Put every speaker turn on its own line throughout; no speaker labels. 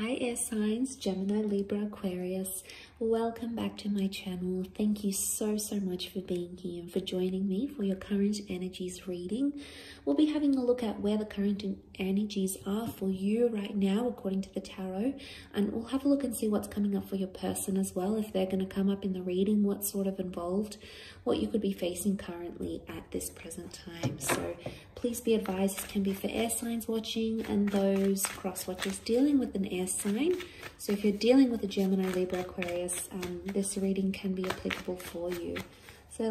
Hi air signs, Gemini, Libra, Aquarius. Welcome back to my channel. Thank you so much for being here and for joining me for your current energies reading. We'll be having a look at where the current energies are for you right now according to the tarot, and we'll have a look and see what's coming up for your person as well, if they're going to come up in the reading, what's sort of involved, what you could be facing currently at this present time. So please be advised, this can be for air signs watching and those cross watchers dealing with an air sign. So if you're dealing with a Gemini, Libra, Aquarius, this reading can be applicable for you. So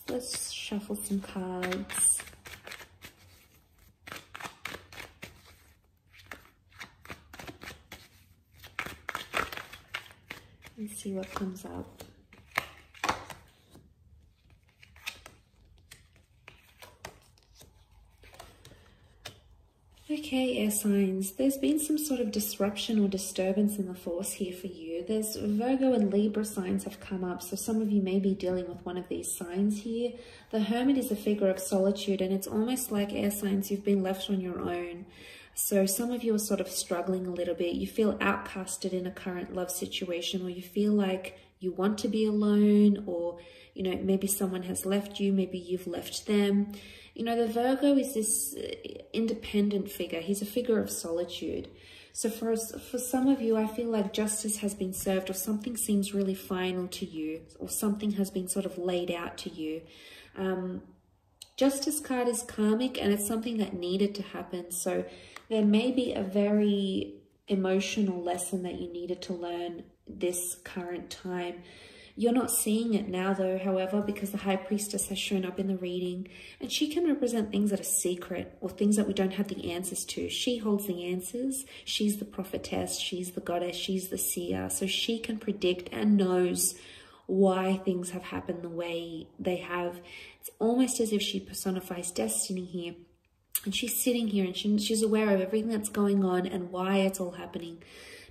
let's shuffle some cards. And see what comes up. Okay, air signs, there's been some sort of disruption or disturbance in the force here for you. There's Virgo and Libra signs have come up, so some of you may be dealing with one of these signs here. The Hermit is a figure of solitude, and it's almost like air signs, you've been left on your own. So some of you are sort of struggling a little bit. You feel outcasted in a current love situation, or you feel like you want to be alone, or, you know, maybe someone has left you, maybe you've left them. You know, the Virgo is this independent figure. He's a figure of solitude. So for some of you, I feel like justice has been served, or something seems really final to you, or something has been sort of laid out to you. Justice card is karmic, and it's something that needed to happen. So there may be a very emotional lesson that you needed to learn this current time. You're not seeing it now though, however, because the High Priestess has shown up in the reading, and she can represent things that are secret or things that we don't have the answers to. She holds the answers. She's the prophetess, she's the goddess, she's the seer. So she can predict and knows why things have happened the way they have. It's almost as if she personifies destiny here. And she's sitting here and she's aware of everything that's going on and why it's all happening.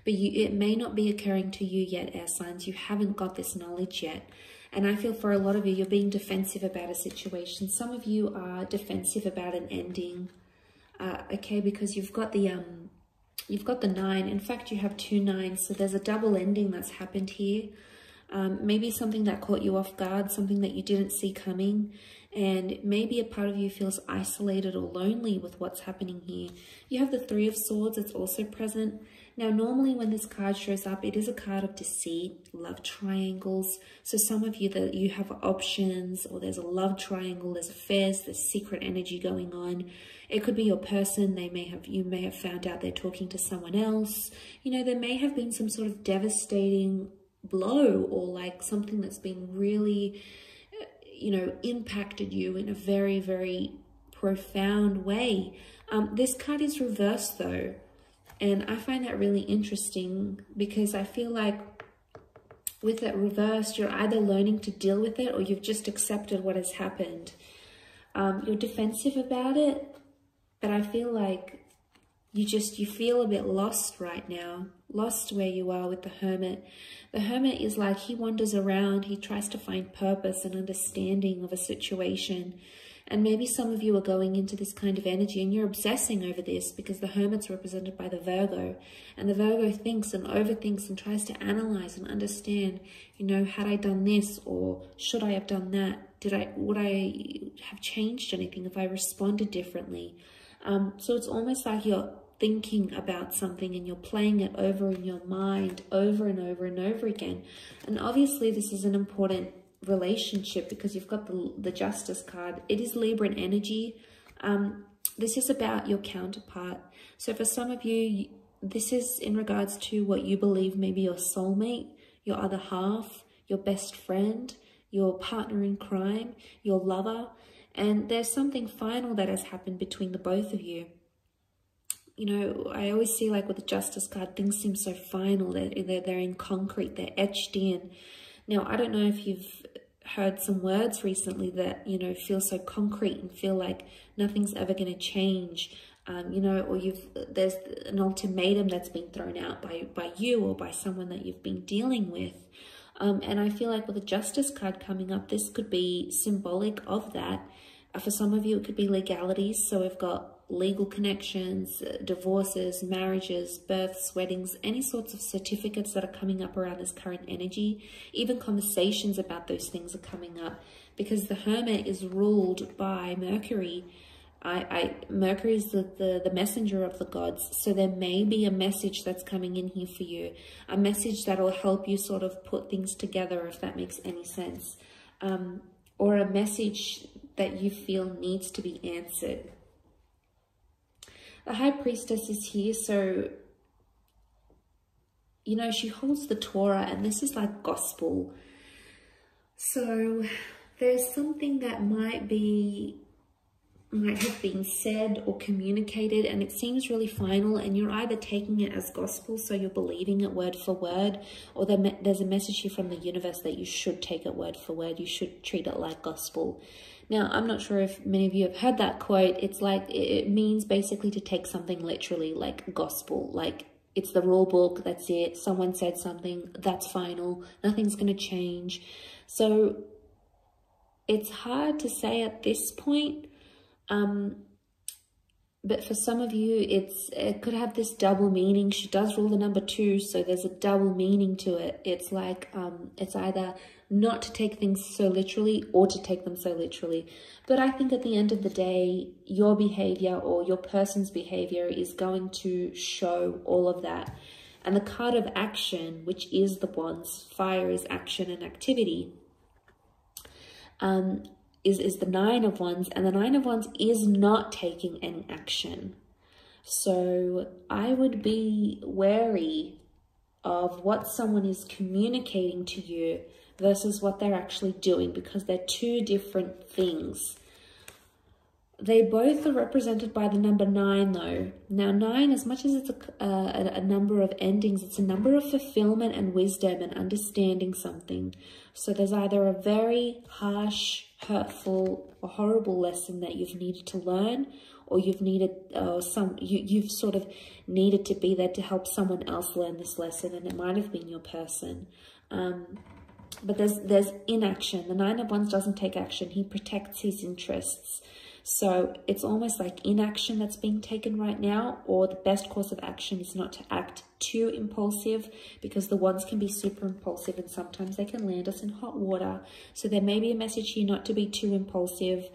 But it may not be occurring to you yet, air signs. You haven't got this knowledge yet. And I feel for a lot of you, you're being defensive about a situation. Some of you are defensive about an ending, okay, because you've got the 9. In fact, you have 2 9s, so there's a double ending that's happened here. Maybe something that caught you off guard, something that you didn't see coming. And maybe a part of you feels isolated or lonely with what's happening here. You have the 3 of Swords, it's also present. Now, normally when this card shows up, it is a card of deceit, love triangles. So some of you, that you have options, or there's a love triangle, there's affairs, there's secret energy going on. It could be your person. You may have found out they're talking to someone else. You know, there may have been some sort of devastating blow, or like something that's been really, you know, impacted you in a very, very profound way. This card is reversed though. And I find that really interesting, because I feel like with that reversed, you're either learning to deal with it, or you've just accepted what has happened. You're defensive about it, but I feel like you feel a bit lost right now, lost where you are with the Hermit. The Hermit is like, he wanders around, he tries to find purpose and understanding of a situation. And maybe some of you are going into this kind of energy and you're obsessing over this, because the Hermit's represented by the Virgo. And the Virgo thinks and overthinks and tries to analyze and understand, you know, had I done this, or should I have done that? Would I have changed anything if I responded differently? So it's almost like you're thinking about something and you're playing it over in your mind over and over and over again. And obviously this is an important relationship, because you've got the Justice card. It is Libran energy. This is about your counterpart. So for some of you, this is in regards to what you believe maybe your soulmate, your other half, your best friend, your partner in crime, your lover. And there's something final that has happened between the both of you. You know, I always see, like with the Justice card, things seem so final. They're in concrete, they're etched in. Now, I don't know if you've heard some words recently that, you know, feel so concrete and feel like nothing's ever going to change, you know, or there's an ultimatum that's been thrown out by you or by someone that you've been dealing with. And I feel like with the Justice card coming up, this could be symbolic of that. For some of you, it could be legalities. So we've got legal connections, divorces, marriages, births, weddings, any sorts of certificates that are coming up around this current energy. Even conversations about those things are coming up, because the Hermit is ruled by Mercury. Mercury is the messenger of the gods. So there may be a message that's coming in here for you, a message that will help you sort of put things together, if that makes any sense, or a message that you feel needs to be answered. The High Priestess is here, so, you know, she holds the Torah, and this is like gospel. So there's something that might have been said or communicated, and it seems really final, and you're either taking it as gospel, so you're believing it word for word, or there's a message here from the universe that you should take it word for word. You should treat it like gospel. Now, I'm not sure if many of you have heard that quote. It's like, it means basically to take something literally, like gospel, like it's the rule book, that's it. Someone said something, that's final, nothing's going to change. So it's hard to say at this point. But for some of you, it could have this double meaning. She does rule the number 2, so there's a double meaning to it. It's like, it's either not to take things so literally or to take them so literally. But I think at the end of the day, your behavior or your person's behavior is going to show all of that. And the card of action, which is the Wands, fire is action and activity, is the Nine of Wands, and the Nine of Wands is not taking any action. So I would be wary of what someone is communicating to you versus what they're actually doing, because they're two different things. They both are represented by the number 9 though. Now 9, as much as it's a number of endings, it's a number of fulfillment and wisdom and understanding something. So there's either a very harsh, hurtful or horrible lesson that you've needed to learn, or you've needed you've sort of needed to be there to help someone else learn this lesson, and it might have been your person. But there's inaction. The Nine of Wands doesn't take action. He protects his interests. So it's almost like inaction that's being taken right now, or the best course of action is not to act too impulsive, because the Wands can be super impulsive and sometimes they can land us in hot water. So there may be a message here not to be too impulsive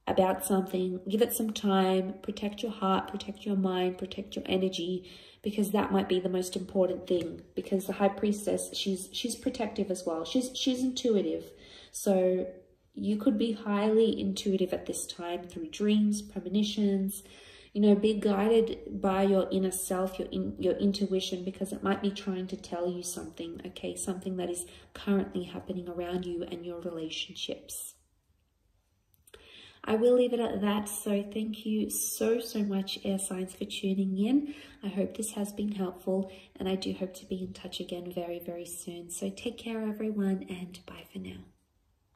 about something. Give it some time, protect your heart, protect your mind, protect your energy, because that might be the most important thing. Because the High Priestess, she's protective as well. She's intuitive. So you could be highly intuitive at this time through dreams, premonitions. You know, be guided by your inner self, your intuition, because it might be trying to tell you something, okay? Something that is currently happening around you and your relationships. I will leave it at that. So thank you so much, air signs, for tuning in. I hope this has been helpful, and I do hope to be in touch again very, very soon. So take care, everyone, and bye for now.